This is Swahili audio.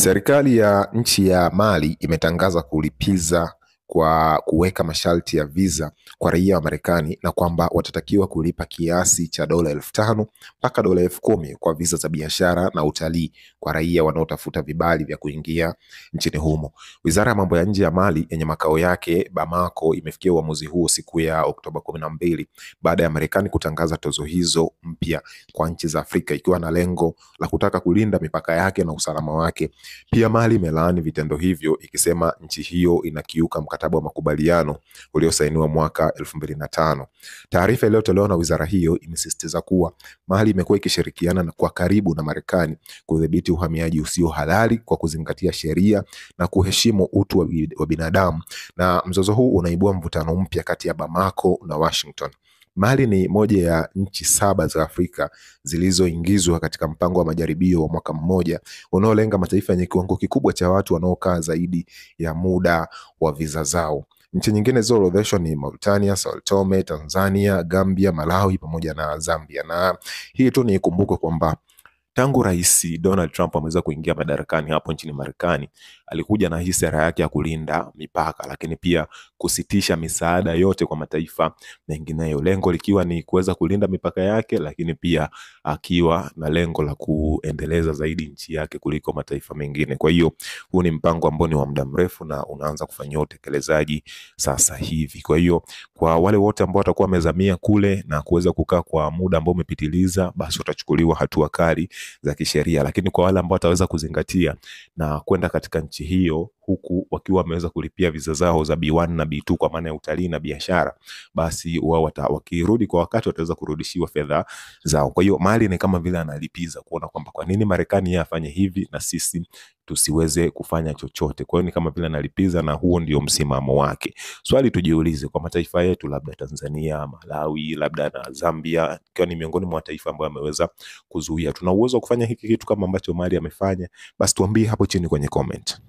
Serikali ya nchi ya Mali imetangaza kulipiza kwa kuweka masharti ya visa kwa raia wa Marekani na kwamba watatakiwa kulipa kiasi cha dola 5,000 mpaka dola 10,000 kwa visa za biashara na utalii kwa raia wanaotafuta vibali vya kuingia nchini humo. Wizara ya mambo ya nje ya Mali yenye makao yake Bamako imefikia uamuzi huo siku ya Oktoba 12 baada ya Marekani kutangaza tozo hizo mpya kwa nchi za Afrika ikiwa na lengo la kutaka kulinda mipaka yake na usalama wake. Pia Mali imelaani vitendo hivyo ikisema nchi hiyo inakiuka mkataba wa makubaliano uliosainiwa mwaka 2005. Taarifa iliyotolewa na wizara hiyo imesisitiza kuwa Mali imekuwa ikishirikiana kwa karibu na Marekani kudhibiti uhamiaji usio halali kwa kuzingatia sheria na kuheshimu utu wa binadamu, na mzozo huu unaibua mvutano mpya kati ya Bamako na Washington. Mali ni moja ya nchi 7 za Afrika zilizoingizwa katika mpango wa majaribio wa mwaka mmoja unaolenga mataifa yenye kiwango kikubwa cha watu wanaokaa zaidi ya muda wa visa zao. Nchi nyingine zilizoorodheshwa ni Mauritania, Sao Tome, Tanzania, Gambia, Malawi pamoja na Zambia. Na hii tu ni ikumbukwe kwamba tangu Rais Donald Trump ameweza kuingia madarakani hapo nchini Marekani, alikuja na hii sera yake ya kulinda mipaka, lakini pia kusitisha misaada yote kwa mataifa mengineyo, lengo likiwa ni kuweza kulinda mipaka yake, lakini pia akiwa na lengo la kuendeleza zaidi nchi yake kuliko mataifa mengine. Kwa hiyo huu ni mpango ambao ni wa muda mrefu na unaanza kufanywa utekelezaji sasa hivi. Kwa hiyo kwa wale wote ambao watakuwa wamezamia kule na kuweza kukaa kwa muda ambao umepitiliza, basi watachukuliwa hatua kali za kisheria, lakini kwa wale ambao wataweza kuzingatia na kwenda katika nchi hiyo huku wakiwa wameweza kulipia visa zao za B1 na B2 kwa maana ya utalii na biashara, basi wao wakirudi kwa wakati wataweza kurudishiwa fedha zao. Kwa hiyo Mali ni kama vile analipiza kuona kwamba kwa nini Marekani yeye afanye hivi na sisi tusiweze kufanya chochote. Kwa hiyo ni kama vile analipiza, na huo ndio msimamo wake. Swali tujiulize, kwa mataifa yetu labda Tanzania, Malawi, labda na Zambia, ikiwa ni miongoni mwa mataifa ambayo yameweza kuzuia, tuna uwezo wa kufanya hiki kitu kama ambacho Mali amefanya? Basi tuambie hapo chini kwenye comment.